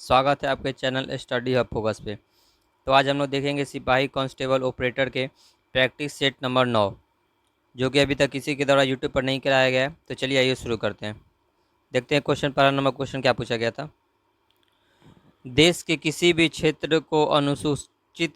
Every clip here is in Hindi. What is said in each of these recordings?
स्वागत है आपके चैनल स्टडी हब फोकस पे। तो आज हम लोग देखेंगे सिपाही कांस्टेबल ऑपरेटर के प्रैक्टिस सेट नंबर 9, जो कि अभी तक किसी के द्वारा यूट्यूब पर नहीं कराया गया है। तो चलिए आइए शुरू करते हैं। देखते हैं क्वेश्चन, पहला नंबर क्वेश्चन क्या पूछा गया था। देश के किसी भी क्षेत्र को अनुसूचित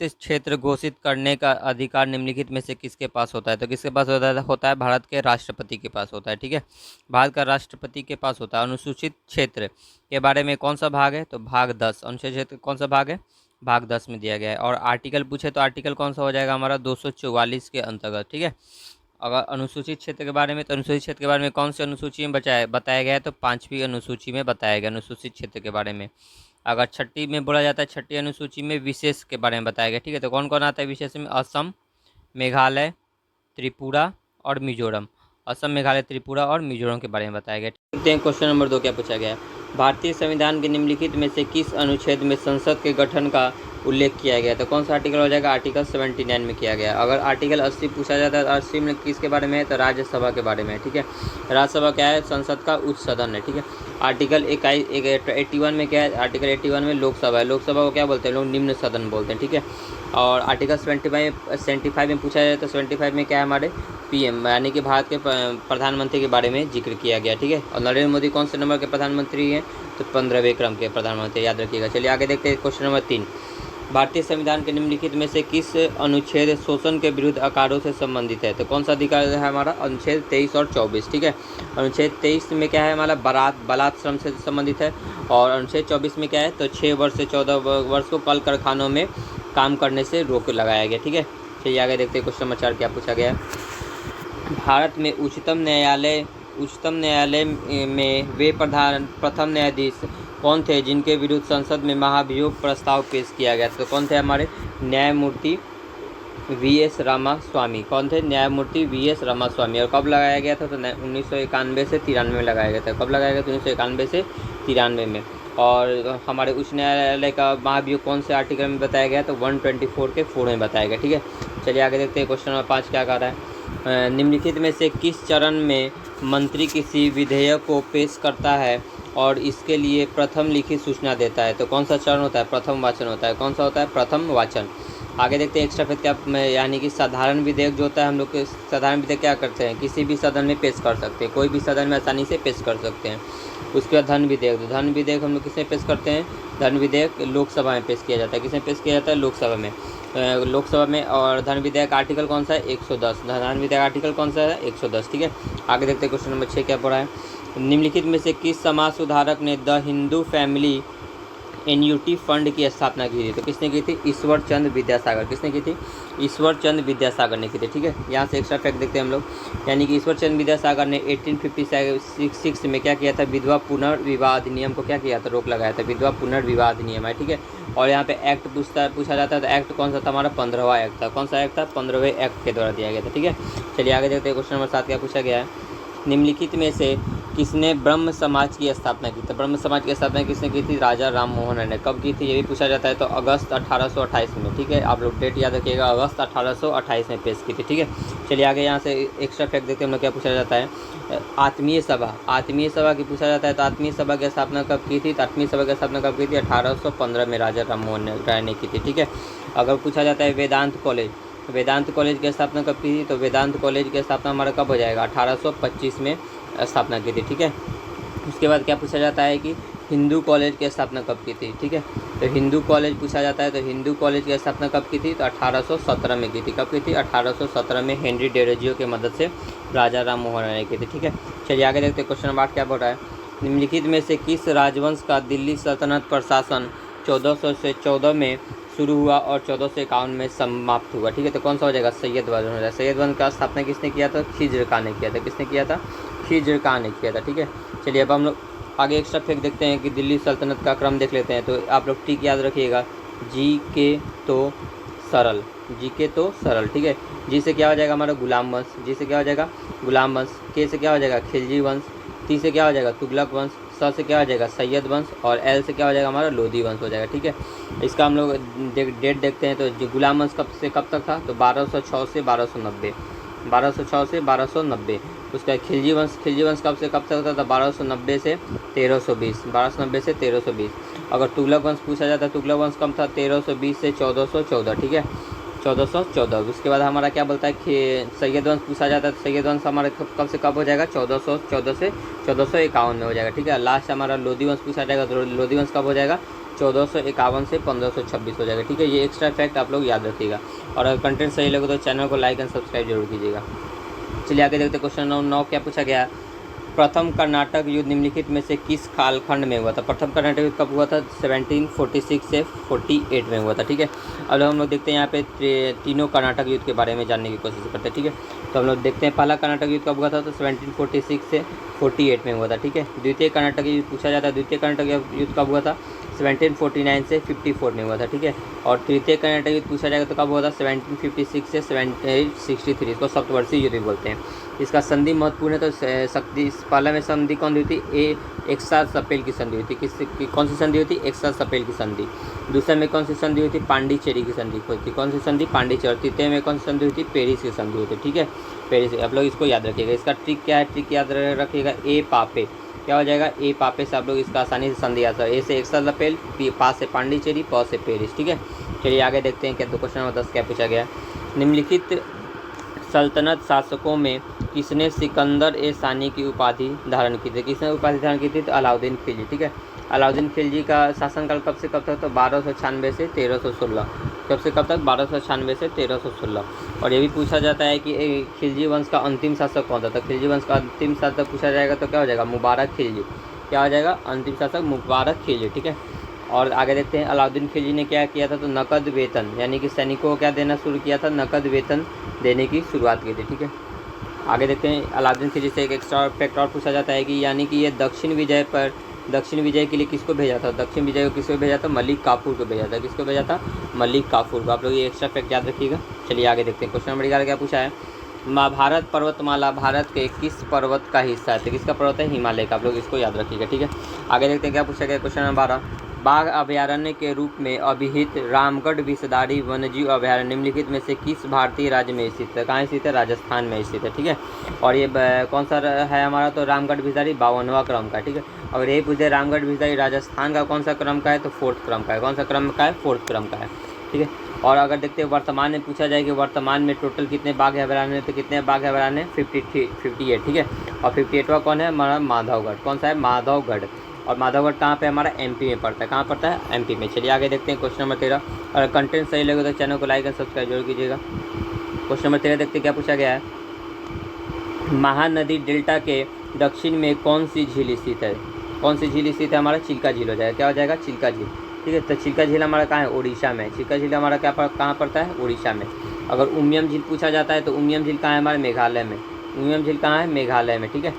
क्षेत्र घोषित करने का अधिकार निम्नलिखित में से किसके पास होता है। तो किसके पास होता है भारत के राष्ट्रपति के पास होता है। ठीक है, भारत का राष्ट्रपति के पास होता है। अनुसूचित क्षेत्र के बारे में कौन सा भाग है, तो भाग 10। अनुसूचित क्षेत्र कौन सा भाग है, भाग 10 में दिया गया है। और आर्टिकल पूछे तो आर्टिकल कौन सा हो जाएगा हमारा 244 के अंतर्गत। ठीक है, अगर अनुसूचित क्षेत्र के बारे में, तो अनुसूचित क्षेत्र के बारे में कौन सी अनुसूची में बताया गया है, तो 5वीं अनुसूची में बताया गया अनुसूचित क्षेत्र के बारे में। अगर छठी में बोला जाता है, छठी अनुसूची में विशेष के बारे में बताया गया। ठीक है, तो कौन कौन आता है विशेष में, असम, मेघालय, त्रिपुरा और मिजोरम। असम, मेघालय, त्रिपुरा और मिजोरम के बारे में बताया गया। देखते हैं क्वेश्चन नंबर 2 क्या पूछा गया है। भारतीय संविधान के निम्नलिखित में से किस अनुच्छेद में संसद के गठन का उल्लेख किया गया। तो कौन सा आर्टिकल हो जाएगा, आर्टिकल 79 में किया गया। अगर आर्टिकल 80 पूछा जाता है तो 80 में किसके बारे में है, तो राज्यसभा के बारे में। ठीक है, राज्यसभा क्या है, संसद का उच्च सदन है। ठीक है, आर्टिकल 81 में क्या है, आर्टिकल 81 में लोकसभा है। लोकसभा को क्या बोलते हैं लोग, निम्न सदन बोलते हैं। ठीक है, और आर्टिकल 75 में पूछा जाए तो 75 में क्या है हमारे पीएम यानी कि भारत के प्रधानमंत्री के बारे में जिक्र किया गया। ठीक है, और नरेंद्र मोदी कौन से नंबर के प्रधानमंत्री हैं, तो 15वें क्रम के प्रधानमंत्री, याद रखिएगा। चलिए आगे देखते हैं क्वेश्चन नंबर 3। भारतीय संविधान के निम्नलिखित में से किस अनुच्छेद शोषण के विरुद्ध आकारों से संबंधित है। तो कौन सा अधिकार है हमारा, अनुच्छेद 23 और 24। ठीक है, अनुच्छेद 23 में क्या है हमारा बलात् श्रम से संबंधित है। और अनुच्छेद 24 में क्या है, तो 6 वर्ष से 14 वर्ष को कल कारखानों में काम करने से रोक लगाया गया। ठीक है, चलिए आगे देखते हैं क्वेश्चन नंबर 4 क्या पूछा गया है। भारत में उच्चतम न्यायालय में वे प्रथम न्यायाधीश कौन थे जिनके विरुद्ध संसद में महाभियोग प्रस्ताव पेश किया गया। तो कौन थे हमारे, न्यायमूर्ति वीएस रामास्वामी। कौन थे, न्यायमूर्ति वीएस रामास्वामी। और कब लगाया गया था, तो 1991 से 93 में लगाया गया था। कब लगाया गया, तो 1991 से 93 में। और हमारे उच्च न्यायालय का महाभियोग कौन से आर्टिकल में बताया गया, तो 124 के 4 में बताया गया। ठीक है, चलिए आगे देखते हैं क्वेश्चन नंबर 5 क्या कर रहा है। निम्नलिखित में से किस चरण में मंत्री किसी विधेयक को पेश करता है और इसके लिए प्रथम लिखित सूचना देता है। तो कौन सा चरण होता है, प्रथम वाचन होता है। कौन सा होता है, प्रथम वाचन। आगे देखते हैं एक्स्ट्रा फैक्ट क्या, यानी कि साधारण विधेयक जो होता है, हम लोग के साधारण विधेयक क्या करते हैं, किसी भी सदन में पेश कर सकते हैं, कोई भी सदन में आसानी से पेश कर सकते हैं। उसके बाद धन विधेयक, तो धन विधेयक हम लोग किसमें पेश करते हैं, धन विधेयक लोकसभा में पेश किया जाता है। किसमें पेश किया जाता है, लोकसभा में। लोकसभा में। और धन विधेयक आर्टिकल कौन सा है, 110। धन विधेयक आर्टिकल कौन सा है, 110। ठीक है, आगे देखते हैं क्वेश्चन नंबर 6 क्या पढ़ा है। निम्नलिखित में से किस समाज सुधारक ने the Hindu family annuity fund की स्थापना की थी। तो किसने की थी, ईश्वर चंद्र विद्यासागर। किसने की थी, ईश्वर चंद्र विद्यासागर ने की थी। ठीक है, यहाँ से एक्स्ट्रा फैक्ट देखते हैं हम लोग, यानी कि ईश्वर चंद्र विद्यासागर ने 1856 में क्या किया था, विधवा पुनर्विवाह अधिनियम को क्या किया था, रोक लगाया था। विधवा पुनर्विवाह अधिनियम है। ठीक है, और यहाँ पे एक्ट पूछा जाता है, तो एक्ट कौन सा था हमारा, 15वां एक्ट था। कौन सा एक्ट था, 15वें एक्ट के द्वारा दिया गया था। ठीक है, चलिए आगे देखते हैं क्वेश्चन नंबर 7 क्या पूछा गया है। निम्नलिखित में से किसने ब्रह्म समाज की स्थापना की। तो ब्रह्म समाज की स्थापना किसने की थी, राजा राम मोहन राय ने। कब की थी, ये भी पूछा जाता है, तो अगस्त 1828 में। ठीक है, आप लोग डेट याद रखिएगा, अगस्त 1828 में पेश की थी। ठीक है, चलिए आगे यहाँ से एक्स्ट्रा फैक्ट देखते हैं हम लोग क्या पूछा जाता है। आत्मीय सभा की पूछा जाता है, तो आत्मीय सभा की स्थापना कब की थी, तो आत्मीय सभा की स्थापना कब की थी, 1815 में राजा राम मोहन राय ने की थी। ठीक है, अगर पूछा जाता है वेदांत कॉलेज की स्थापना कब की थी, तो वेदांत कॉलेज की स्थापना हमारा कब हो जाएगा, 1825 में स्थापना की थी। ठीक है, उसके बाद क्या पूछा जाता है कि हिंदू कॉलेज की स्थापना कब की थी। ठीक है, तो हिंदू कॉलेज पूछा जाता है, तो हिंदू कॉलेज की स्थापना कब की थी, तो 1817 में की थी। कब की थी, 1817 में हेनरी डेरोजियो की मदद से राजा राम मोहन राय ने की थी। ठीक है, चलिए आगे देखते हैं क्वेश्चन नंबर 8 क्या बोल रहा है। निम्नलिखित में से किस राजवंश का दिल्ली सल्तनत प्रशासन 1400 से 14 में शुरू हुआ और 1451 में समाप्त हुआ। ठीक है, तो कौन सा हो जाएगा, सैयद वंश हो जाएगा। सैयद वंश का स्थापना किसने किया था, खिज्र खान ने किया था। किसने किया था, खिज्र खान ने किया था। ठीक है, चलिए अब हम लोग आगे एक्स्ट्रा फैक्ट देखते हैं कि दिल्ली सल्तनत का क्रम देख लेते हैं। तो आप लोग ठीक याद रखिएगा, जी के तो सरल। ठीक है, जी से क्या हो जाएगा हमारा गुलाम वंश, जी से क्या हो जाएगा गुलाम वंश, के से क्या हो जाएगा खिलजी वंश, टी से क्या हो जाएगा तुगलक वंश, स से क्या हो जाएगा सैयद वंश, और एल से क्या हो जाएगा हमारा लोधी वंश हो जाएगा। ठीक है, इसका हम लोग डेट देखते हैं। तो जो गुलाम वंश कब से कब तक था, तो 1206 से 1290, 1206 से 1290। उसका खिलजी वंश कब से कब तक था, तो 1290 से 1320, 1290 से 1320। अगर तुगलक वंश पूछा जाता है, तुगलक वंश कम था 1320 से 1414, ठीक है, 1414। उसके बाद हमारा क्या बोलता है कि सैयद वंश पूछा जाता है, तो सैयद वंश हमारा कब से कब हो जाएगा, 1414 से 1451 में हो जाएगा, ठीक है। लास्ट हमारा लोधी वंश पूछा जाएगा, तो लोधी वंश कब हो जाएगा, 1451 से 1526 हो जाएगा, ठीक है। ये एक्स्ट्रा फैक्ट आप लोग याद रखिएगा। और अगर कंटेंट सही लगे तो चैनल को लाइक एंड सब्सक्राइब जरूर कीजिएगा। चलिए आगे देखते हैं क्वेश्चन नंबर 9 क्या पूछा गया है। प्रथम कर्नाटक युद्ध निम्नलिखित में से किस कालखंड में हुआ था। प्रथम कर्नाटक युद्ध कब हुआ था, 1746 से 48 में हुआ था, ठीक है। अब हम लोग देखते हैं यहाँ पे तीनों कर्नाटक युद्ध के बारे में जानने की कोशिश करते हैं, ठीक है। तो हम लोग देखते हैं पहला कर्नाटक युद्ध कब हुआ था, तो 1746 से 48 में हुआ था, ठीक है। द्वितीय कर्नाटक युद्ध पूछा जाता है, द्वितीय कर्नाटक युद्ध कब हुआ था, 1749 से 54 में हुआ था, ठीक है। और तृतीय कर्नाटक युद्ध पूछा जाएगा तो कब हुआ था, 1756 से 1763। इसको सप्तवर्षीय युद्ध भी बोलते हैं। इसका संधि महत्वपूर्ण है, तो शक्ति पहले में संधि कौन हुई थी, एक साथ सपेल की संधि हुई थी। कौन सी संधि हुई थी, एक साथ सपेल की संधि। दूसरे में कौन सी संधि हुई थी, पांडिचेरी की संधि हुई थी। कौन सी संधि, पांडिचेरी। तृतीय में कौन सी संधि हुई थी, पेरिस की संधि हुई थी, ठीक है, पेरिस। आप लोग इसको याद रखिएगा। इसका ट्रिक क्या है, ट्रिक याद रखिएगा, ए पापे क्या हो जाएगा, ए पापे से आप लोग इसका आसानी से संधि आता है। ए से एक साथ सपेल, पा से पांडिचेरी, प से पेरिस, ठीक है। चलिए आगे देखते हैं क्या। तो क्वेश्चन नंबर 10 क्या पूछा गया, निम्नलिखित सल्तनत शासकों में किसने सिकंदर ए सानी की उपाधि धारण की थी। किसने उपाधि धारण की थी, तो अलाउद्दीन खिलजी, ठीक है। अलाउद्दीन खिलजी का शासनकाल कब से कब तक, तो 1296 से 1316। कब से कब तक, 1296 से 1316। और ये भी पूछा जाता है कि खिलजी वंश का अंतिम शासक कौन था। तो खिलजी वंश का अंतिम शासक पूछा जाएगा तो क्या हो जाएगा, मुबारक खिलजी। क्या हो जाएगा, अंतिम शासक मुबारक खिलजी, ठीक है। और आगे देखते हैं अलाउद्दीन खिलजी ने क्या किया था, तो नकद वेतन यानी कि सैनिकों को क्या देना शुरू किया था, नकद वेतन देने की शुरुआत की थी, ठीक है। आगे देखते हैं अलाउद्दीन खिलजी से एक एक्स्ट्रा फैक्ट और पूछा जाता है कि यानी कि ये दक्षिण विजय के लिए किसको भेजा था। दक्षिण विजय को किसको भेजा था, मलिक काफूर को भेजा था। किसको भेजा था, मलिक काफूर को। आप लोग ये एक्स्ट्रा फैक्ट याद रखिएगा। चलिए आगे देखते हैं क्वेश्चन नंबर 11 क्या पूछा है, महाभारत पर्वतमाला भारत के किस पर्वत का हिस्सा है। तो किसका पर्वत है, हिमालय का। आप लोग इसको याद रखिएगा, ठीक है। आगे देखते हैं क्या पूछा गया, क्वेश्चन नंबर 12, बाघ अभयारण्य के रूप में अभिहित रामगढ़ विषधारी वन्यजीव अभयारण्य निम्नलिखित में से किस भारतीय राज्य में स्थित है। कहाँ स्थित है, राजस्थान में स्थित है, ठीक है। और ये कौन सा है हमारा, तो रामगढ़ विषधारी 52वां क्रम का, ठीक है। अगर यही पूछे रामगढ़ विषधारी राजस्थान का कौन सा क्रम का है, तो 4th क्रम का है। कौन सा क्रम का है, 4th क्रम का है, ठीक है। और अगर देखते हैं वर्तमान में पूछा जाए कि वर्तमान में टोटल कितने बाघ अभयारण्य, तो कितने बाघ अभयारण्य, 58, ठीक है। और 58वां कौन है, हमारा माधवगढ़। कौन सा है, माधवगढ़। और माधवगढ़ कहाँ पे, हमारा एमपी में पड़ता है। कहाँ पड़ता है, एमपी में। चलिए आगे देखते हैं क्वेश्चन नंबर 13। अगर कंटेंट सही लगे तो चैनल को लाइक एंड सब्सक्राइब जरूर कीजिएगा। क्वेश्चन नंबर 13 देखते हैं क्या पूछा गया है, महानदी डेल्टा के दक्षिण में कौन सी झील स्थित है। कौन सी झील स्थित है, हमारा चिल्का झील हो जाएगा। क्या हो जाएगा, चिल्का झील, ठीक है। तो चिल्का झील हमारा कहाँ है, उड़ीसा में। चिल्का झील हमारा कहाँ पड़ता है, उड़ीसा में। अगर उमियम झील पूछा जाता है तो उमियम झील कहाँ है, हमारे मेघालय में। उमियम झील कहाँ है, मेघालय में, ठीक है।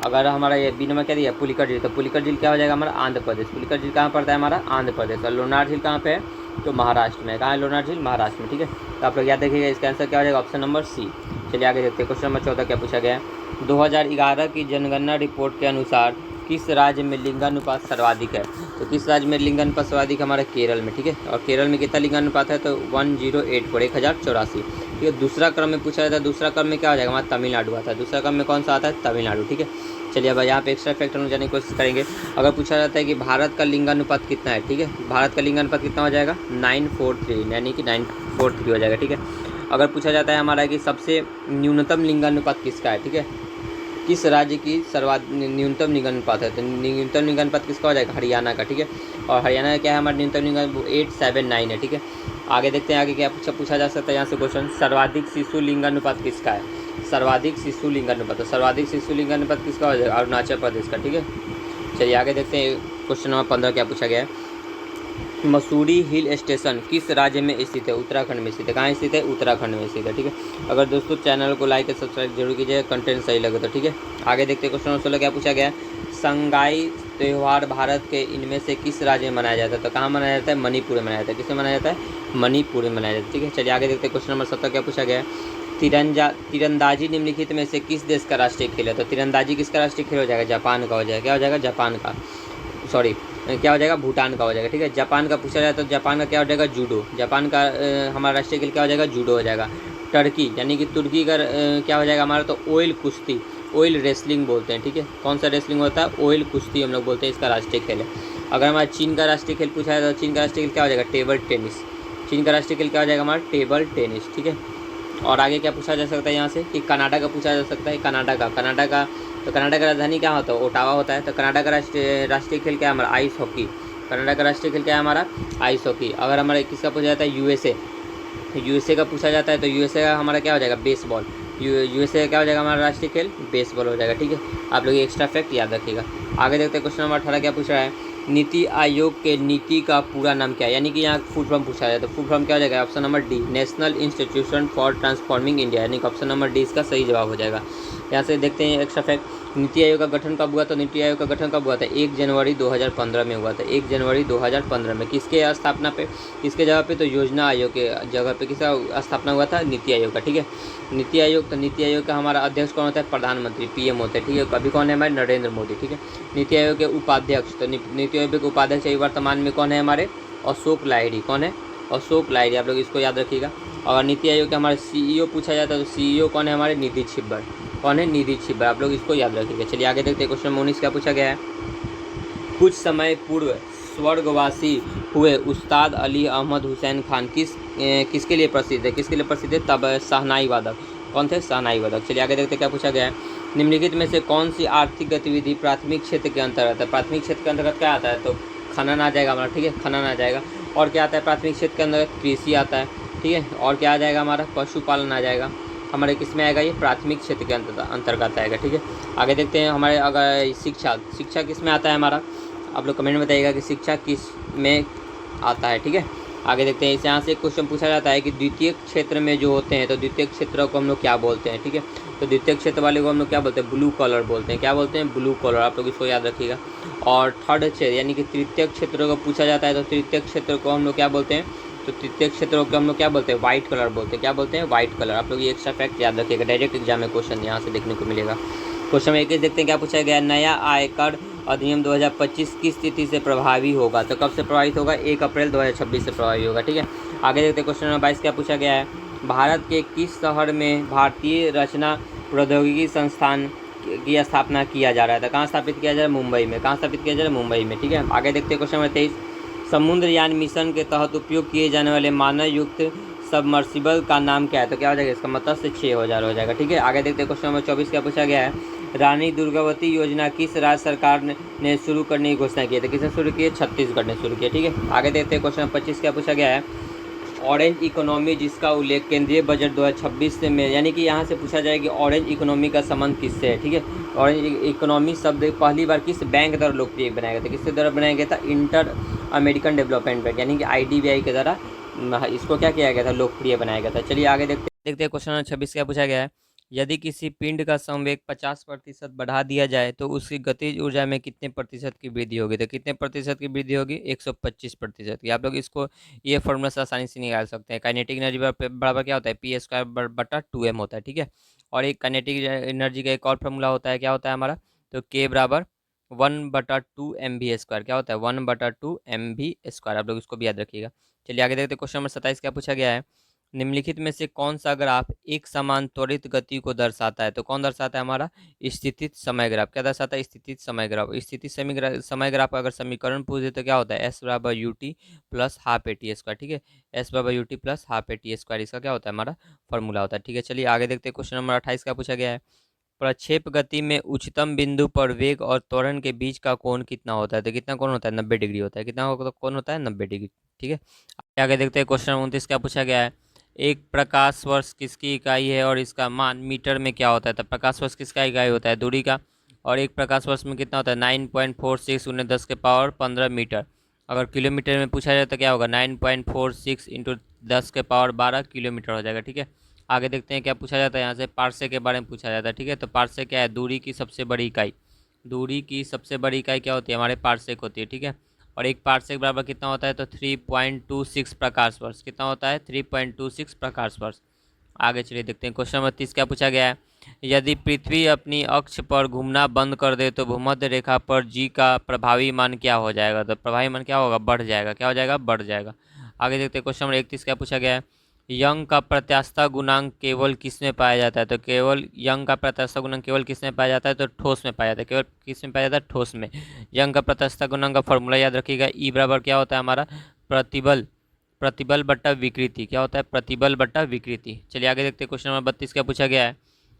अगर हमारा ये बी नंबर क्या दिया, पुलिकट झील, तो पुलिकट झील क्या हो जाएगा, हमारा आंध्र प्रदेश। पुलिकट झील कहाँ पड़ता है, हमारा आंध्र प्रदेश। और लोनार झील कहाँ पे है, तो महाराष्ट्र में। कहाँ है लोनार झील, महाराष्ट्र में, ठीक है। तो आप लोग याद रखिएगा, इसका आंसर क्या हो जाएगा, ऑप्शन नंबर सी। चलिए आगे देखते हैं क्वेश्चन नंबर 14 क्या पूछा गया है, 2011 की जनगणना रिपोर्ट के अनुसार किस राज्य में लिंगानुपात सर्वाधिक है। तो किस राज्य में लिंगानुपात सर्वाधिक, हमारा केरल में, ठीक है। और केरल में कितना लिंगानुपात है, तो 1084, ठीक है। दूसरा क्रम में पूछा जाता है, दूसरा क्रम में क्या हो जाएगा, हमारा तमिलनाडु आता है। दूसरा क्रम में कौन सा आता है, तमिलनाडु, ठीक है। चलिए अब यहाँ पे एक्स्ट्रा फैक्ट हम जानने की कोशिश करेंगे। अगर पूछा जाता है कि भारत का लिंगानुपात कितना है, ठीक है, भारत का लिंगानुपात कितना हो जाएगा, 9:4:3 यानी कि 9:4:3 हो जाएगा, ठीक है। अगर पूछा जाता है हमारा कि सबसे न्यूनतम लिंगानुपात किसका है, ठीक है, किस राज्य की न्यूनतम लिंगानुपात है, तो न्यूनतम लिंगानुपात किसका हो जाएगा, हरियाणा का, ठीक है। और हरियाणा का क्या है, हमारा न्यूनतम लिंगानुपात 879 है, ठीक है। आगे देखते हैं आगे क्या पूछा जा सकता है यहाँ से क्वेश्चन, सर्वाधिक शिशु लिंगानुपात किसका है, सर्वाधिक शिशु लिंगानुपात। तो सर्वाधिक शिशु लिंगानुपात किसका हो जाएगा, अरुणाचल प्रदेश का, ठीक है। चलिए आगे देखते हैं क्वेश्चन नंबर 15 क्या पूछा गया है, मसूरी हिल स्टेशन किस राज्य में स्थित है, उत्तराखंड में स्थित है। कहाँ स्थित है, उत्तराखंड में स्थित है, ठीक है। अगर दोस्तों चैनल को लाइक और सब्सक्राइब जरूर कीजिएगा, कंटेंट सही लगे तो, ठीक है। आगे देखते हैं क्वेश्चन नंबर 16 क्या पूछा गया है, संगाई त्यौहार भारत के इनमें से किस राज्य में मनाया जाता है। तो कहाँ मनाया जाता है, मणिपुर में मनाया जाता है। किसमें मनाया जाता है, मणिपुर में मनाया जाता है, ठीक है। चलिए आगे देखते हैं क्वेश्चन नंबर 17 क्या पूछा गया है, तीरंदाजी निम्नलिखित में से किस देश का राष्ट्रीय खेल है। तो तीरंदाजी किसका राष्ट्रीय खेल हो जाएगा, जापान का हो जाएगा। क्या हो जाएगा, जापान का, सॉरी क्या हो जाएगा, भूटान का हो जाएगा, ठीक है। जापान का पूछा जाए तो जापान का क्या हो जाएगा, जूडो। जापान का हमारा राष्ट्रीय खेल क्या हो जाएगा, जूडो हो जाएगा। टर्की यानी कि तुर्की का क्या हो जाएगा हमारा, तो ऑयल कुश्ती, ऑयल रेसलिंग बोलते हैं, ठीक है। कौन सा रेसलिंग होता है, ऑयल कुश्ती हम लोग बोलते हैं, इसका राष्ट्रीय खेल है। अगर हमारा चीन का राष्ट्रीय खेल पूछा है तो चीन का राष्ट्रीय खेल क्या हो जाएगा, टेबल टेनिस। चीन का राष्ट्रीय खेल क्या हो जाएगा हमारा, टेबल टेनिस, ठीक है। और आगे क्या पूछा जा सकता है यहाँ से कि कनाडा का पूछा जा सकता है, कनाडा का तो कनाडा का राजधानी क्या होता है, ओटावा होता है। तो कनाडा का राष्ट्रीय खेल क्या है हमारा, आइस हॉकी। कनाडा का राष्ट्रीय खेल क्या है हमारा, आइस हॉकी। अगर हमारे किसका पूछा जाता है, यूएसए का पूछा जाता है तो यूएसए का हमारा क्या हो जाएगा, बेसबॉल। यूएसए का क्या हो जाएगा हमारा राष्ट्रीय खेल, बेसबॉल हो जाएगा, ठीक है। आप लोग ये एक्स्ट्रा फैक्ट याद रखिएगा। आगे देखते हैं क्वेश्चन नंबर 18 क्या पूछ रहा है, नीति आयोग के नीति का पूरा नाम क्या है, यानी कि यहाँ फुल फॉर्म पूछा जाए तो फुल फॉर्म क्या हो जाएगा, option number D, national institution for transforming India, यानी कि ऑप्शन नंबर डी इसका सही जवाब हो जाएगा। यहाँ से देखते हैं एक्स्ट्रा फैक्ट, नीति आयोग का गठन कब हुआ, तो नीति आयोग का गठन कब हुआ था, 1 जनवरी 2015 में हुआ था। 1 जनवरी 2015 में किसके स्थापना पे, किसके जगह पे, तो योजना आयोग के जगह पे किसका स्थापना हुआ था, नीति आयोग का, ठीक है। नीति आयोग, तो नीति आयोग का हमारा अध्यक्ष कौन होता है, प्रधानमंत्री, पीएम होते हैं, ठीक है। अभी कौन है हमारे, नरेंद्र मोदी, ठीक है। नीति आयोग के उपाध्यक्ष, तो नीति आयोग के उपाध्यक्ष वर्तमान में कौन है हमारे, अशोक लाहिड़ी, कौन है, अशोक लाहिड़ी, आप लोग इसको याद रखिएगा। और नीति आयोग के हमारे सीईओ पूछा जाता है तो सीईओ कौन है हमारे, निधि छिब्बर, कौन है, निधि छिब्बर, आप लोग इसको याद रखिएगा। चलिए आगे देखते हैं क्वेश्चन नंबर 19 क्या पूछा गया है, कुछ समय पूर्व स्वर्गवासी हुए उस्ताद अली अहमद हुसैन खान किसके लिए प्रसिद्ध है, किसके लिए प्रसिद्ध है, तब शहनाई वादक, कौन थे, शहनाई वादक। चलिए आगे देखते हैं क्या पूछा गया है, निम्नलिखित में से कौन सी आर्थिक गतिविधि प्राथमिक क्षेत्र के अंतर्गत है, प्राथमिक क्षेत्र के अंतर्गत क्या आता है, तो खनन आ जाएगा हमारा, ठीक है, खनन आ जाएगा। और क्या आता है प्राथमिक क्षेत्र के अंतर्गत, कृषि आता है, ठीक है। और क्या आ जाएगा हमारा, पशुपालन आ जाएगा, हमारे किस में आएगा, ये प्राथमिक क्षेत्र के अंतर्गत आएगा, ठीक है। आगे देखते हैं हमारे अगर शिक्षा किस में आता है हमारा, आप लोग कमेंट में बताइएगा कि शिक्षा किस में आता है, ठीक है। आगे देखते हैं, इस यहाँ से एक क्वेश्चन पूछा जाता है कि द्वितीय क्षेत्र में जो होते हैं तो द्वितीय क्षेत्र को हम लोग क्या बोलते हैं, ठीक है। तो द्वितीय क्षेत्र वाले को हम लोग क्या बोलते हैं, ब्लू कॉलर बोलते हैं, क्या बोलते हैं, ब्लू कॉलर, आप लोग इसको याद रखिएगा। और थर्ड क्षेत्र यानी कि तृतीय क्षेत्र को पूछा जाता है तो तृतीय क्षेत्र को हम लोग क्या बोलते हैं, तो तृतीय क्षेत्र को हम लोग क्या बोलते हैं, व्हाइट कलर बोलते हैं, क्या बोलते हैं, व्हाइट कलर। आप लोग ये एक्स्ट्रा फैक्ट याद रखिएगा, डायरेक्ट एग्जाम में क्वेश्चन यहाँ से देखने को मिलेगा। क्वेश्चन में 21 देखते हैं क्या पूछा गया, नया आयकर अधिनियम 2025 किस तिथि से प्रभावी होगा, तो कब से प्रभावित होगा, 1 अप्रैल 2026 से प्रभावी होगा, ठीक है। आगे देखते हैं क्वेश्चन नंबर 22 क्या पूछा गया है, भारत के किस शहर में भारतीय रचना प्रौद्योगिकी संस्थान की स्थापना किया जा रहा है, तो कहाँ स्थापित किया जा रहा है, मुंबई में, कहाँ स्थापित किया जा रहा है, मुंबई में, ठीक है। आगे देखते हैं क्वेश्चन नंबर 23, समुद्रयान मिशन के तहत उपयोग किए जाने वाले मानव युक्त सबमर्सिबल का नाम क्या है, तो क्या हो जाएगा, इसका मतलब से 6000 हो जाएगा, ठीक है। आगे देखते हैं क्वेश्चन नंबर 24 क्या पूछा गया है, रानी दुर्गावती योजना किस राज्य सरकार ने शुरू करने की घोषणा की है, तो किसने शुरू की है, छत्तीसगढ़ ने शुरू किया, ठीक है। आगे देखते हैं क्वेश्चन नंबर 25 क्या पूछा गया है, ऑरेंज इकोनॉमी जिसका उल्लेख केंद्रीय बजट 2026 से में, यानी कि यहाँ से पूछा जाए कि ऑरेंज इकोनॉमी का संबंध किससे है, ठीक है। ऑरेंज इकोनॉमी शब्द पहली बार किस बैंक द्वारा लोकप्रिय बनाया गया था, किसके द्वारा बनाया गया था, इंटर अमेरिकन डेवलपमेंट बैंक, यानी कि IDBI के द्वारा इसको क्या किया गया था, लोकप्रिय बनाया गया था। चलिए आगे देखते हैं क्वेश्चन नंबर 26 क्या पूछा गया है, यदि किसी पिंड का संवेग 50% बढ़ा दिया जाए तो उसकी गतिज ऊर्जा में कितने प्रतिशत की वृद्धि होगी, तो कितने प्रतिशत की वृद्धि होगी, 125% की। आप लोग इसको ये फॉर्मूला से आसानी से निकाल सकते हैं, काइनेटिक एनर्जी बराबर क्या होता है, P² बटा 2m होता है, ठीक है। और एक काइनेटिक एनर्जी का एक और फॉर्मूला होता है, क्या होता है हमारा, तो K बराबर 1/2 mv², क्या होता है, 1/2 mv², आप लोग इसको भी याद रखिएगा। चलिए आगे देखते हैं क्वेश्चन नंबर 27 क्या पूछा गया है, निम्नलिखित में से कौन सा ग्राफ एक समान त्वरित गति को दर्शाता है, तो कौन दर्शाता है हमारा, स्थितिज समय ग्राफ, क्या दर्शाता है, स्थितिज समय ग्राफ। स्थितिज समय ग्राफ का अगर समीकरण पूछ दे तो क्या होता है, S बराबर UT प्लस हाफ AT², ठीक है। S बराबर UT प्लस हाफ AT², इसका क्या होता है हमारा फॉर्मूला होता है, ठीक है। चलिए आगे देखते हैं क्वेश्चन नंबर 28 क्या पूछा गया है, प्रक्षेप गति में उच्चतम बिंदु पर वेग और त्वरण के बीच का कोण कितना होता है, तो कितना कोण होता है, 90 डिग्री होता है, कितना कोण होता है, 90 डिग्री, ठीक है। आगे देखते हैं क्वेश्चन 29 क्या पूछा गया है, एक प्रकाश वर्ष किसकी इकाई है और इसका मान मीटर में क्या होता है, तो प्रकाश वर्ष किसका इकाई होता है, दूरी का। और एक प्रकाश वर्ष में कितना होता है, 9.46 × 10⁻15 मीटर। अगर किलोमीटर में पूछा जाए तो क्या होगा, 9.46 × 10⁻12 किलोमीटर हो जाएगा, ठीक है। आगे देखते हैं क्या पूछा जाता है, यहाँ से पार्से के बारे में पूछा जाता है, ठीक है। तो पार्से क्या है, दूरी की सबसे बड़ी इकाई, दूरी की सबसे बड़ी इकाई क्या होती है, हमारे पार्सेक होती है, ठीक है। और एक पार्सेक बराबर कितना होता है, तो 3.26 प्रकाश वर्ष, कितना होता है, 3.26 प्रकाश वर्ष। आगे चलिए देखते हैं क्वेश्चन नंबर 30 क्या पूछा गया है, यदि पृथ्वी अपनी अक्ष पर घूमना बंद कर दे तो भूमध्य रेखा पर G का प्रभावी मान क्या हो जाएगा, तो प्रभावी मान क्या होगा, बढ़ जाएगा, क्या हो जाएगा, बढ़ जाएगा। आगे देखते हैं क्वेश्चन नंबर 31 क्या पूछा गया है, यंग का प्रत्यास्थता गुणांक केवल किस में पाया जाता है? तो केवल यंग का प्रत्यास्थता गुणांक केवल किस में पाया जाता है? तो ठोस में पाया जाता है। केवल किस में पाया जाता है? ठोस में। यंग का प्रत्यास्थता गुणांक का फॉर्मूला याद रखिएगा, ई बराबर क्या होता है हमारा? प्रतिबल, प्रतिबल बट्टा विकृति। क्या होता है? प्रतिबल बट्टा विकृति। चलिए आगे देखते हैं, क्वेश्चन नंबर 32 क्या पूछा गया है।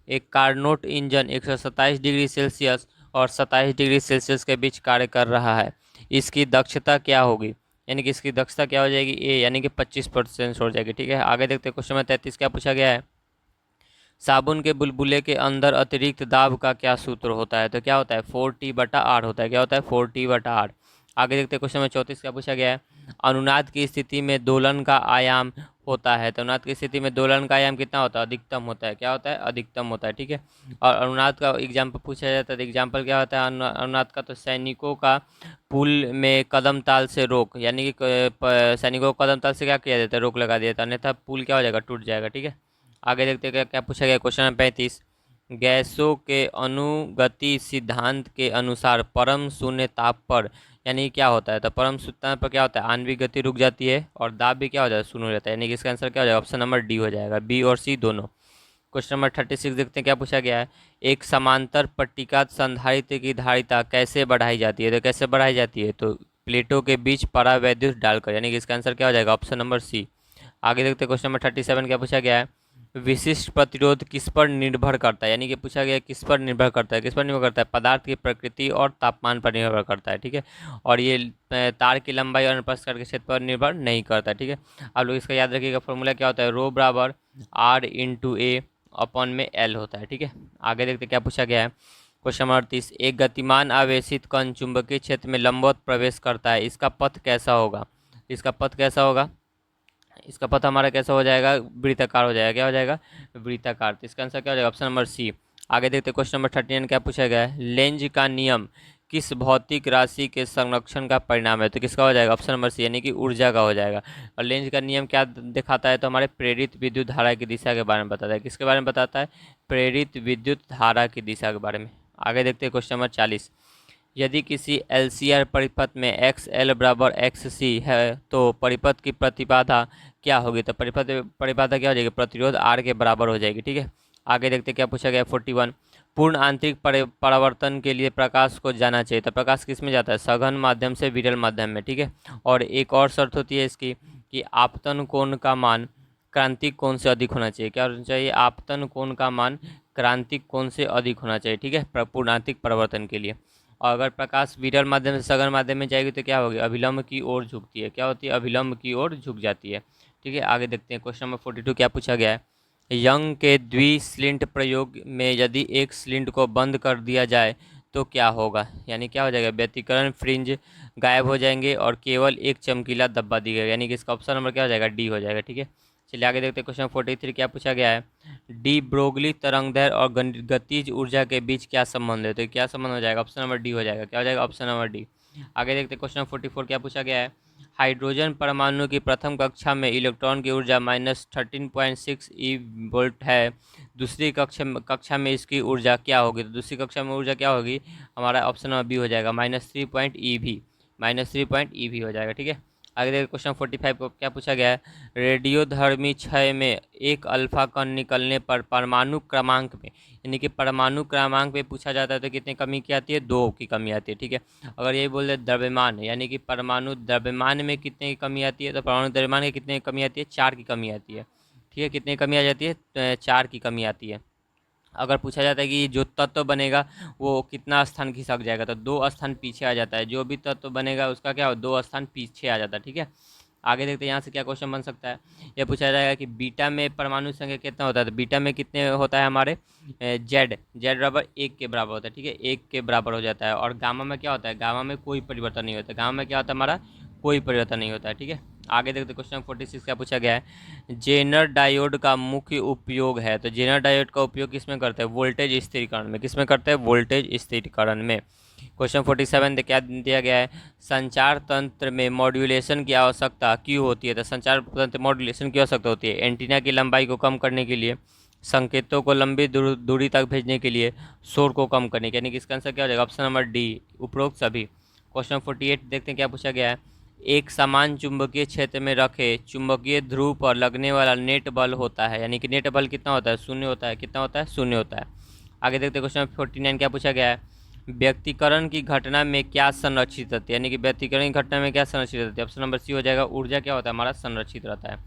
एक कार्नोट इंजन 127 डिग्री सेल्सियस और 27 डिग्री सेल्सियस के बीच कार्य कर रहा है, इसकी दक्षता क्या होगी? यानी कि इसकी दक्षता क्या हो जाएगी? ए, यानी कि 25% हो जाएगी। ठीक है, आगे देखते हैं, क्वेश्चन नंबर 33 क्या पूछा गया है। साबुन के बुलबुले के अंदर अतिरिक्त दाब का क्या सूत्र होता है? तो क्या होता है? 4T/R होता है। क्या होता है? 4T/R। आगे देखते हैं, क्वेश्चन नंबर 34 क्या पूछा गया है। अनुनाद की स्थिति में दोलन का आयाम होता है, तो अनुनाद की स्थिति में दोलन का आयाम कितना होता है? अधिकतम होता है। क्या होता है? अधिकतम होता है। ठीक है, और अनुनाद का एग्जाम्पल पूछा जाता है, तो एग्जाम्पल क्या होता है अनुनाद का? तो सैनिकों का पुल में कदम ताल से रोक, यानी कि सैनिकों को कदम ताल से क्या किया जाता है? रोक लगा दिया जाता है, अन्यथा पुल क्या हो जाएगा? टूट जाएगा। ठीक है, आगे देखते हैं क्या क्या पूछा गया। क्वेश्चन नंबर 35, गैसों के अनुगति सिद्धांत के अनुसार परम शून्य ताप पर, यानी क्या होता है? तो परम शून्य ताप पर क्या होता है? आणविक गति रुक जाती है और दाब भी क्या हो जाता है? शून्य हो जाता है। यानी कि इसका आंसर क्या हो जाएगा? ऑप्शन नंबर डी हो जाएगा, बी और सी दोनों। क्वेश्चन नंबर 36 देखते हैं क्या पूछा गया है। एक समांतर पट्टिका संधारित्र की धारिता कैसे बढ़ाई जाती है? तो कैसे बढ़ाई जाती है? तो प्लेटों के बीच परावैद्युत डालकर, यानी कि इसका आंसर क्या हो जाएगा? Option number C. आगे देखते हैं, क्वेश्चन नंबर 37 क्या पूछा गया है। विशिष्ट प्रतिरोध किस पर निर्भर करता है? यानी कि पूछा गया किस पर निर्भर करता है? किस पर निर्भर करता है? पदार्थ की प्रकृति और तापमान पर निर्भर करता है। ठीक है, और ये तार की लंबाई और अनुप्रस्थ के क्षेत्र पर निर्भर नहीं करता। ठीक है, आप लोग इसका याद रखिएगा, फॉर्मूला क्या होता है? रो बराबर R/A अपॉन में L होता है। ठीक है, आगे देखते क्या पूछा गया है। क्वेश्चन नंबर 38, एक गतिमान आवेशित कण चुंबकीय क्षेत्र में लंबवत प्रवेश करता है, इसका पथ कैसा होगा? इसका पथ कैसा होगा? इसका पथ हमारा कैसा हो जाएगा? वृत्ताकार हो जाएगा। क्या हो जाएगा? वृत्ताकार। तो इसका आंसर क्या हो जाएगा? Option number C. आगे देखते हैं, क्वेश्चन नंबर 39 क्या पूछा गया है। लेंज का नियम किस भौतिक राशि के संरक्षण का परिणाम है? तो किसका हो जाएगा? ऑप्शन नंबर सी, यानी कि ऊर्जा का हो जाएगा। और लेंज का नियम क्या दिखाता है? तो हमारे प्रेरित विद्युत धारा की दिशा के बारे में बताता है। किसके बारे में बताता है? प्रेरित विद्युत धारा की दिशा के बारे में। आगे देखते हैं, क्वेश्चन नंबर 40, यदि किसी LCR परिपथ में XL बराबर XC है तो परिपथ की प्रतिबाधा क्या होगी? तो परिपथ परिबाधा क्या हो जाएगी? प्रतिरोध R के बराबर हो जाएगी। ठीक है, आगे देखते क्या पूछा गया। 41, पूर्ण आंतरिक परावर्तन के लिए प्रकाश को जाना चाहिए, तो प्रकाश किस में जाता है? सघन माध्यम से विरल माध्यम में। ठीक है, और एक और शर्त होती है इसकी कि आपतन कोण का मान क्रांतिक कोण से अधिक होना चाहिए। क्या होना चाहिए? आपतन कोण का मान क्रांतिक कोण से अधिक होना चाहिए। ठीक है, पूर्ण आंतरिक परावर्तन के लिए। और अगर प्रकाश विरल माध्यम से सघन माध्यम में जाएगी तो क्या होगी? अभिलंब की ओर झुकती है। क्या होती है? अभिलंब की ओर झुक जाती है। ठीक है, आगे देखते हैं, क्वेश्चन नंबर 42 क्या पूछा गया है। यंग के द्विस्लिंट प्रयोग में यदि एक स्लिंट को बंद कर दिया जाए तो क्या होगा? यानी क्या हो जाएगा? व्यतिकरण फ्रिंज गायब हो जाएंगे और केवल एक चमकीला धब्बा दिखेगा, यानी कि इसका ऑप्शन नंबर क्या हो जाएगा? डी हो जाएगा। ठीक है, चलिए आगे देखते हैं, क्वेश्चन 43 क्या पूछा गया है। डी ब्रोगली तरंगदैर्घ्य और गतिज ऊर्जा के बीच क्या संबंध है? तो क्या संबंध हो जाएगा? ऑप्शन नंबर डी हो जाएगा। क्या हो जाएगा? Option number D. आगे देखते हैं, क्वेश्चन 44 क्या पूछा गया है। हाइड्रोजन परमाणु की प्रथम कक्षा में इलेक्ट्रॉन की ऊर्जा -13.6 eV है, दूसरी कक्षा में इसकी ऊर्जा क्या होगी? तो दूसरी कक्षा में ऊर्जा क्या होगी? हमारा ऑप्शन नंबर बी हो जाएगा, -3.eV, -3.eV हो जाएगा। ठीक है, आगे देखिए, क्वेश्चन 45 को क्या पूछा गया है। रेडियोधर्मी क्षय में एक अल्फा कण निकलने पर परमाणु क्रमांक में, यानी कि परमाणु क्रमांक पे पूछा जाता है तो कितनी कमी की आती है? 2 की कमी आती है। ठीक है, अगर ये बोल दे द्रव्यमान, यानी कि परमाणु द्रव्यमान में कितने की कमी आती है? तो परमाणु द्रव्यमान में कितने की कमी आती है? 4 की कमी आती है। ठीक है, कितनी कमी आ जाती है? 4 की कमी आती है। अगर पूछा जाता है कि जो तत्व बनेगा वो कितना स्थान खिसक जाएगा, तो 2 स्थान पीछे आ जाता है। जो भी तत्व बनेगा उसका क्या हो? 2 स्थान पीछे आ जाता है। ठीक है, आगे देखते हैं यहाँ से क्या क्वेश्चन बन सकता है। यह पूछा जाएगा कि बीटा में परमाणु संख्या कितना होता है? तो बीटा में कितने होता है हमारे? जेड बराबर 1 के बराबर होता है। ठीक है, 1 के बराबर हो जाता है। और गामा में क्या होता है? गामा में कोई परिवर्तन नहीं होता। गामा में क्या होता है हमारा? कोई परिवर्तन नहीं होता है। ठीक है, आगे देखते क्वेश्चन 46 क्या पूछा गया है। जेनर डायोड का मुख्य उपयोग है, तो जेनर डायोड का उपयोग किसमें करते हैं? वोल्टेज स्थिरीकरण में। किसमें करते हैं? वोल्टेज स्थिरीकरण में। क्वेश्चन 47 क्या दिया गया है। संचार तंत्र में मॉड्यूलेशन की आवश्यकता क्यों होती है? तो संचार तंत्र मॉड्यूलेशन की आवश्यकता होती है एंटीना की लंबाई को कम करने के लिए, संकेतों को लंबी दूरी तक भेजने के लिए, शोर को कम करने के, यानी कि इसका आंसर क्या हो जाएगा? ऑप्शन नंबर डी, उपरोक्त सभी। क्वेश्चन 48 देखते हैं क्या पूछा गया है। एक समान चुंबकीय क्षेत्र में रखे चुंबकीय ध्रुव पर लगने वाला नेट बल होता है। यानी कि नेट बल कितना होता है? शून्य होता है। कितना होता है? शून्य होता है। आगे देखते हैं क्वेश्चन 49 क्या पूछा गया है। व्यक्तिकरण की घटना में क्या संरक्षित रहती है? यानी कि व्यक्तिकरण की घटना में क्या संरक्षित रहती है? ऑप्शन नंबर सी हो जाएगा, ऊर्जा क्या होता है हमारा? संरक्षित रहता है।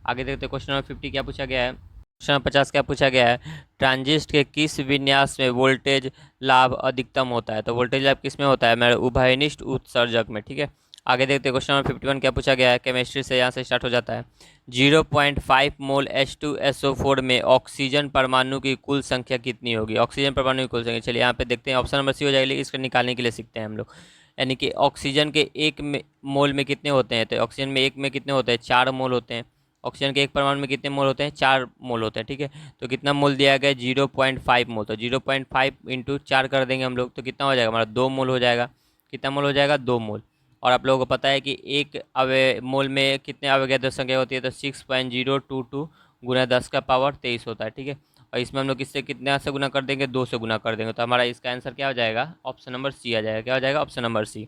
आगे देखते हैं क्वेश्चन नंबर 50 क्या पूछा गया है। क्वेश्चन नंबर 50 क्या पूछा गया है। ट्रांजिस्टर के किस विन्यास में वोल्टेज लाभ अधिकतम होता है? तो वोल्टेज लाभ किस में होता है? मेरे उभयनिष्ठ उत्सर्जक में। ठीक है, आगे देखते हैं क्वेश्चन नंबर 51 क्या पूछा गया है। केमिस्ट्री से यहाँ से स्टार्ट हो जाता है। 0.5 मोल H2SO4 में ऑक्सीजन परमाणु की कुल संख्या कितनी होगी? ऑक्सीजन परमाणु की कुल संख्या, चलिए यहाँ पे देखते हैं। ऑप्शन नंबर सी हो जाएगी, इसको निकालने के लिए सीखते हैं हम लोग। यानी कि ऑक्सीजन के मोल में कितने होते हैं? तो ऑक्सीजन में एक में कितने होते हैं? 4 मोल होते हैं। ऑक्सीजन के एक परमाणु में कितने मोल होते हैं? 4 मोल होते हैं। ठीक है, तो कितना मोल दिया गया? 0.5 मोल। तो 0.5 इंटू 4 कर देंगे हम लोग, तो कितना हो जाएगा हमारा? 2 मोल हो जाएगा। कितना मोल हो जाएगा? 2 मोल। और आप लोगों को पता है कि एक मोल में कितने अवगाद्रो संख्या होती है? तो 6.022 गुना 10 का पावर 23 होता है। ठीक है, और इसमें हम लोग किससे कितने से गुना कर देंगे? 2 से गुना कर देंगे। तो हमारा इसका आंसर क्या हो जाएगा? ऑप्शन नंबर सी आ जाएगा। क्या हो जाएगा? Option number C.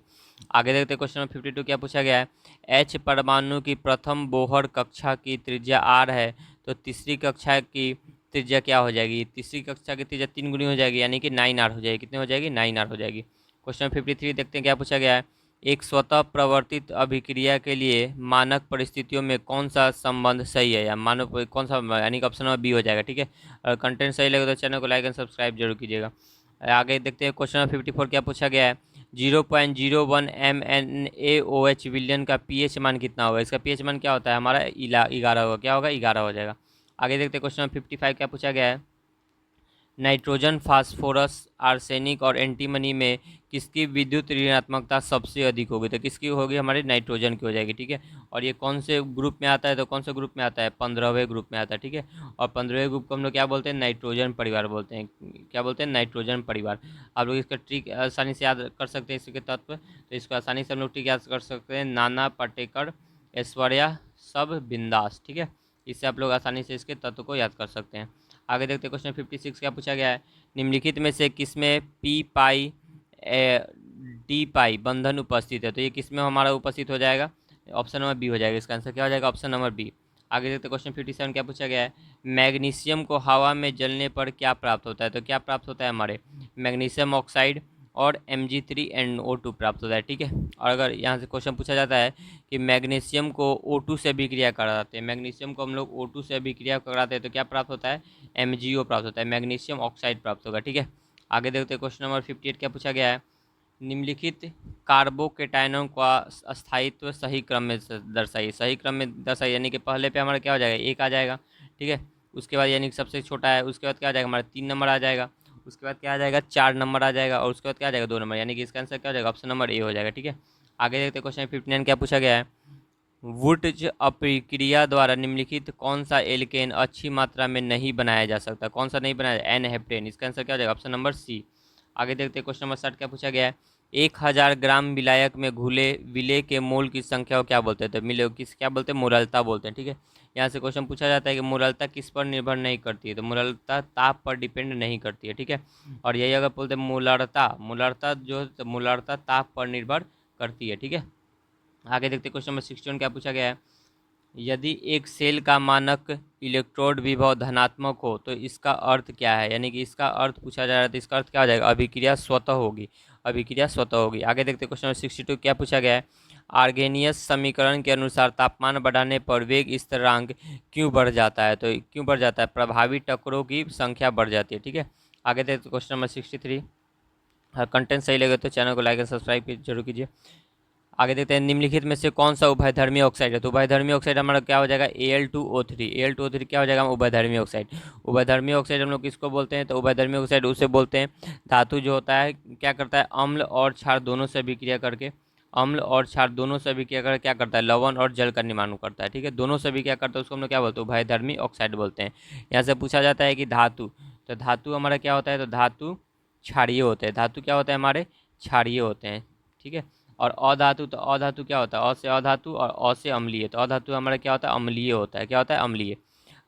आगे देखते हैं क्वेश्चन नंबर 52 क्या पूछा गया है। एच परमाणु की प्रथम बोहर कक्षा की त्रिज्या आर है, तो तीसरी कक्षा की त्रिज्या क्या हो जाएगी? तीसरी कक्षा की त्रिज्या 3 गुनी हो जाएगी, यानी कि 9R हो जाएगी। कितने हो जाएगी? 9R हो जाएगी। क्वेश्चन 53 देखते हैं क्या पूछा गया है। एक स्वतः प्रवर्तित अभिक्रिया के लिए मानक परिस्थितियों में कौन सा संबंध सही है, या मानक कौन सा, यानी कि ऑप्शन नंबर बी हो जाएगा। ठीक है, और कंटेंट सही लगे तो चैनल को लाइक एंड सब्सक्राइब जरूर कीजिएगा। आगे देखते हैं क्वेश्चन नंबर 54 क्या पूछा गया है। 0.01 MnAOH विलयन का पीएच मान कितना होगा? इसका पीएच मान क्या होता है हमारा? 11 होगा। क्या होगा? 11 हो जाएगा। आगे देखते हैं क्वेश्चन नंबर 55 क्या पूछा गया है। नाइट्रोजन, फास्फोरस, आर्सेनिक और एंटीमनी में किसकी विद्युत ऋणात्मकता सबसे अधिक होगी? तो किसकी होगी? हमारी नाइट्रोजन की हो जाएगी। ठीक है, और ये कौन से ग्रुप में आता है? तो कौन से ग्रुप में आता है? 15वें ग्रुप में आता है। ठीक है, और 15वें ग्रुप को हम लोग क्या बोलते हैं? नाइट्रोजन परिवार बोलते हैं। क्या बोलते हैं? नाइट्रोजन परिवार। आप लोग इसका ट्रिक आसानी से याद कर सकते हैं, इसके तत्व। तो इसको आसानी से हम लोग ट्रिक याद कर सकते हैं। नाना पाटेकर, ऐश्वर्या, सब बिंदास। ठीक है, इससे आप लोग आसानी से इसके तत्व को याद कर सकते हैं। आगे देखते हैं क्वेश्चन 56 क्या पूछा गया है। निम्नलिखित में से किसमें पी पाई डी पाई बंधन उपस्थित है? तो ये किसमें हमारा उपस्थित हो जाएगा? ऑप्शन नंबर बी हो जाएगा। इसका आंसर क्या हो जाएगा? Option number B. आगे देखते हैं क्वेश्चन 57 क्या पूछा गया है। मैग्नीशियम को हवा में जलने पर क्या प्राप्त होता है? तो क्या प्राप्त होता है हमारे? मैग्नीशियम ऑक्साइड और Mg3NO2 प्राप्त होता है। ठीक है, और अगर यहाँ से क्वेश्चन पूछा जाता है कि मैग्नीशियम को O2 से अभिक्रिया कराते हैं, मैग्नीशियम को हम लोग O2 से अभिक्रिया कराते हैं, तो क्या प्राप्त होता है? MgO प्राप्त होता है, मैग्नीशियम ऑक्साइड प्राप्त होगा। ठीक है, आगे देखते हैं क्वेश्चन नंबर 58 क्या पूछा गया है। निम्नलिखित कार्बोकेटायनों का स्थायित्व सही क्रम में दर्शाइए। सही क्रम में दर्शाइए, यानी कि पहले पे हमारा क्या हो जाएगा? 1 आ जाएगा। ठीक है, उसके बाद यानी कि सबसे छोटा है, उसके बाद क्या आ जाएगा हमारा? 3 नंबर आ जाएगा। उसके बाद क्या आ जाएगा? 4 नंबर आ जाएगा, और उसके बाद क्या आ जाएगा? 2 नंबर, यानी कि इसका आंसर क्या हो जाएगा? ऑप्शन नंबर ए हो जाएगा। ठीक है, आगे देखते हैं क्वेश्चन 59 क्या पूछा गया है। वुड्ज अपक्रिया द्वारा निम्नलिखित कौन सा एल्केन अच्छी मात्रा में नहीं बनाया जा सकता? कौन सा नहीं बनाया? N heptane. इसका आंसर क्या हो जाएगा? Option number C. आगे देखते हैं क्वेश्चन नंबर 60 क्या पूछा गया है। 1000 ग्राम विलायक में घुले विलेय के मोल की संख्या को क्या बोलते हैं? तो मिले किस क्या बोलते हैं? मोरलता बोलते हैं। ठीक है, यहाँ से क्वेश्चन पूछा जाता है कि मोरलता किस पर निर्भर नहीं करती है? तो मोरलता ताप पर डिपेंड नहीं करती है। ठीक है, और यही अगर बोलते हैं मोलरता, मोलरता जो मोलरता ताप पर निर्भर करती है। ठीक है, आगे देखते हैं क्वेश्चन नंबर 61 क्या पूछा गया है। यदि एक सेल का मानक इलेक्ट्रोड विभव धनात्मक हो तो इसका अर्थ क्या है? यानी कि इसका अर्थ पूछा जा रहा है, तो इसका अर्थ क्या हो जाएगा? अभिक्रिया स्वतः होगी। अभिक्रिया स्वतः होगी। आगे देखते हैं क्वेश्चन नंबर 62 क्या पूछा गया है। आर्गेनियस समीकरण के अनुसार तापमान बढ़ाने पर वेग स्थिरांक क्यों बढ़ जाता है? तो क्यों बढ़ जाता है? प्रभावी टक्करों की संख्या बढ़ जाती है। ठीक है, आगे देखते हैं क्वेश्चन नंबर 63। कंटेंट सही लगे तो चैनल को लाइक एंड सब्सक्राइब जरूर कीजिए। आगे देखते हैं निम्नलिखित में से कौन सा उभयधर्मी ऑक्साइड है? तो उभयधर्मी ऑक्साइड हमारा क्या हो जाएगा? Al2O3। Al2O3 क्या हो जाएगा? उभयधर्मी ऑक्साइड। उभयधर्मी ऑक्साइड हम लोग किसको बोलते हैं? तो उभयधर्मी ऑक्साइड उसे बोलते हैं धातु जो होता है क्या करता है? अम्ल और क्षार दोनों से अभिक्रिया करके, अम्ल और क्षार दोनों से अभिक्रिया करके क्या करता है? लवण और जल का निर्माण करता है। ठीक है, दोनों से अभिक्रिया करता है, उसको हम लोग क्या बोलते हैं? उभयधर्मी ऑक्साइड बोलते हैं। यहाँ से पूछा जाता है कि धातु, तो धातु हमारा क्या होता है? तो धातु क्षारीय होते हैं। धातु क्या होता है हमारे? क्षारीय होते हैं। ठीक है, और अधातु, तो अधातु क्या होता है? अ से अधातु और अ से अम्लीय, तो अधातु हमारा क्या होता है? अम्लीय होता है। क्या होता है? अम्लीय।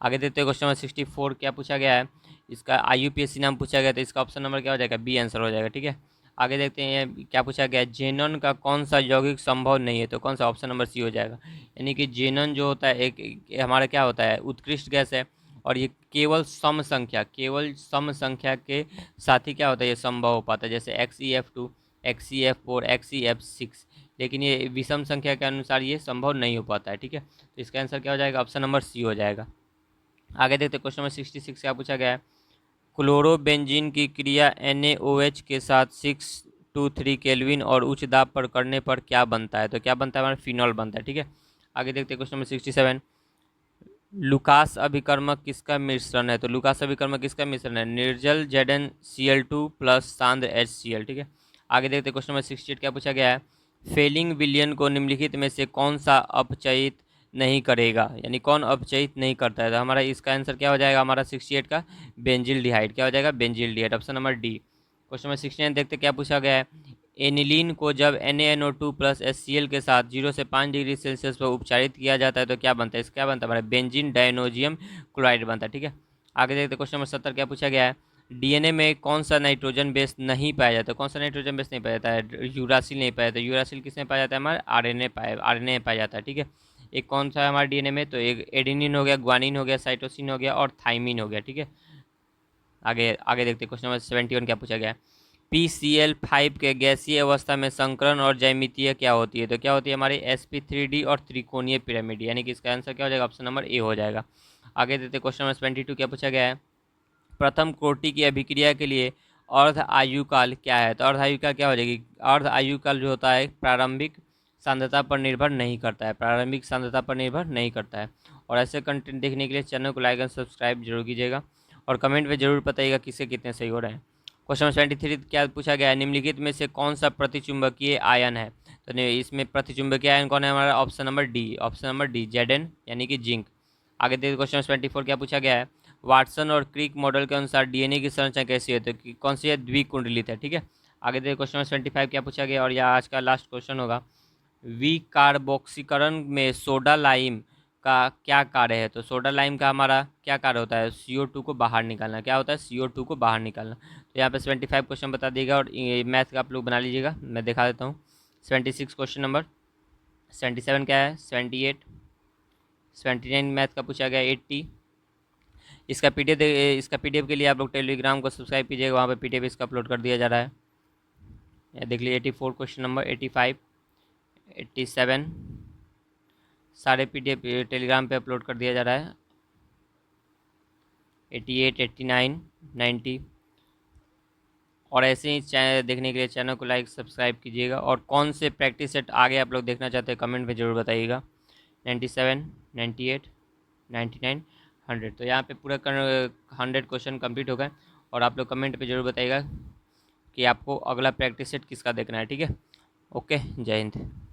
आगे देखते हैं क्वेश्चन नंबर 64 क्या पूछा गया है। इसका IUPAC नाम पूछा गया, तो इसका ऑप्शन नंबर क्या हो जाएगा? बी आंसर हो जाएगा। ठीक है, आगे देखते हैं क्या पूछा गया है, जेनन का कौन सा यौगिक संभव नहीं है, तो कौन सा, ऑप्शन नंबर सी हो जाएगा। यानी कि जेनन जो होता है हमारा क्या होता है, उत्कृष्ट गैस है, और ये केवल सम संख्या के साथ ही क्या होता है, ये संभव हो पाता है, जैसे XeF2, XeF4, XeF6। लेकिन ये विषम संख्या के अनुसार ये संभव नहीं हो पाता है, ठीक है। तो इसका आंसर क्या हो जाएगा, ऑप्शन नंबर सी हो जाएगा। आगे देखते हैं क्वेश्चन नंबर 66 क्या पूछा गया है, क्लोरोबेंजीन की क्रिया NaOH के साथ 623 केल्विन और उच्च दाब पर करने पर क्या बनता है, तो क्या बनता है, हमारा फिनॉल बनता है, ठीक है। आगे देखते हैं क्वेश्चन नंबर 67, लुकास अभिकर्मक किसका मिश्रण है, तो लुकास अभिकर्मक किसका मिश्रण है, निर्जल ZnCl2 प्लस सांद्र HCl, ठीक है। आगे देखते हैं क्वेश्चन नंबर 68 क्या पूछा गया है, फेलिंग विलयन को निम्नलिखित में से कौन सा अपचयित नहीं करेगा, यानी कौन अपचयित नहीं करता है, तो हमारा इसका आंसर क्या हो जाएगा, हमारा 68 का बेंजिल डिहाइड, क्या हो जाएगा, benzil dehyde, option number D. Question number 69 देखते क्या पूछा गया है, एनिलीन को जब NaNO2 प्लस HCl के साथ 0 से 5 डिग्री सेल्सियस पर उपचारित किया जाता है तो क्या बनता है, इसका क्या बनता है, हमारा बेंजीन डायनोजियम क्लोराइड बनता है, ठीक है। आगे देखते क्वेश्चन नंबर 70 क्या पूछा गया है, DNA में कौन सा नाइट्रोजन बेस नहीं पाया जाता, कौन सा नाइट्रोजन बेस नहीं पाया जाता है, यूरासिल नहीं पाया जाता, यूरासिल किसमें पाया जाता है, हमारा RNA में पाया जाता है, ठीक है। एक कौन सा है हमारे DNA में, तो एक एडेनिन हो गया, ग्वानिन हो गया, साइटोसिन हो गया और थाइमिन हो गया, ठीक है। आगे आगे देखते क्वेश्चन नंबर 71 क्या पूछा गया है, PCl5 के गैसीय अवस्था में संकरण और ज्यामितीय क्या होती है, तो क्या होती है हमारी sp3d और त्रिकोणीय पिरामिड, यानी कि इसका आंसर क्या हो जाएगा, ऑप्शन नंबर ए हो जाएगा। आगे देते क्वेश्चन नंबर 22 क्या पूछा गया है, प्रथम कोटि की अभिक्रिया के लिए अर्ध आयुकाल क्या है, तो अर्ध आयुकाल क्या हो जाएगी, अर्ध आयुकाल जो होता है प्रारंभिक सांद्रता पर निर्भर नहीं करता है, प्रारंभिक सांद्रता पर निर्भर नहीं करता है। और ऐसे कंटेंट देखने के लिए चैनल को लाइक एंड सब्सक्राइब जरूर कीजिएगा, और कमेंट में जरूर बताइएगा किससे कितने सही हो रहे हैं। क्वेश्चन नंबर 23 क्या पूछा गया है, निम्नलिखित में से कौन सा प्रतिचुंबकीय आयन है, तो इसमें प्रतिचुंबकीय आयन कौन है, हमारा option number D, option number D Zn यानी कि जिंक। आगे देखिए क्वेश्चन नंबर 24 क्या पूछा गया है, वाटसन और क्रिक मॉडल के अनुसार DNA की संरचना कैसी है, तो कौन सी है, द्विकुंडलित है, ठीक है। आगे देखिए क्वेश्चन नंबर 25 क्या पूछा गया, और यह आज का लास्ट क्वेश्चन होगा, विकार्बोक्सीकरण में सोडा लाइम का क्या कार्य है, तो सोडा लाइम का हमारा क्या कार्य होता है, CO2 को बाहर निकालना, क्या होता है, CO2 को बाहर निकालना। तो यहाँ पे 75 क्वेश्चन बता देगा, और मैथ का आप लोग बना लीजिएगा, मैं दिखा देता हूँ। 76 क्वेश्चन नंबर, 77 क्या है, 78, 79 मैथ का पूछा गया 80। इसका PDF के लिए आप लोग टेलीग्राम को सब्सक्राइब कीजिएगा, वहाँ पे PDF इसका अपलोड कर दिया जा रहा है। ये देख लीजिए 84 क्वेश्चन नंबर, 85, 87 सारे PDF टेलीग्राम पे अपलोड कर दिया जा रहा है। 88, 89, 90, और ऐसे ही चैनल देखने के लिए चैनल को लाइक सब्सक्राइब कीजिएगा, और कौन से प्रैक्टिस सेट आगे आप लोग देखना चाहते हैं कमेंट में ज़रूर बताइएगा। 97, 98, 99, 100, तो यहाँ पे पूरा 100 क्वेश्चन कंप्लीट हो गए, और आप लोग कमेंट पे ज़रूर बताइएगा कि आपको अगला प्रैक्टिस सेट किसका देखना है, ठीक है। ओके, जय हिंद।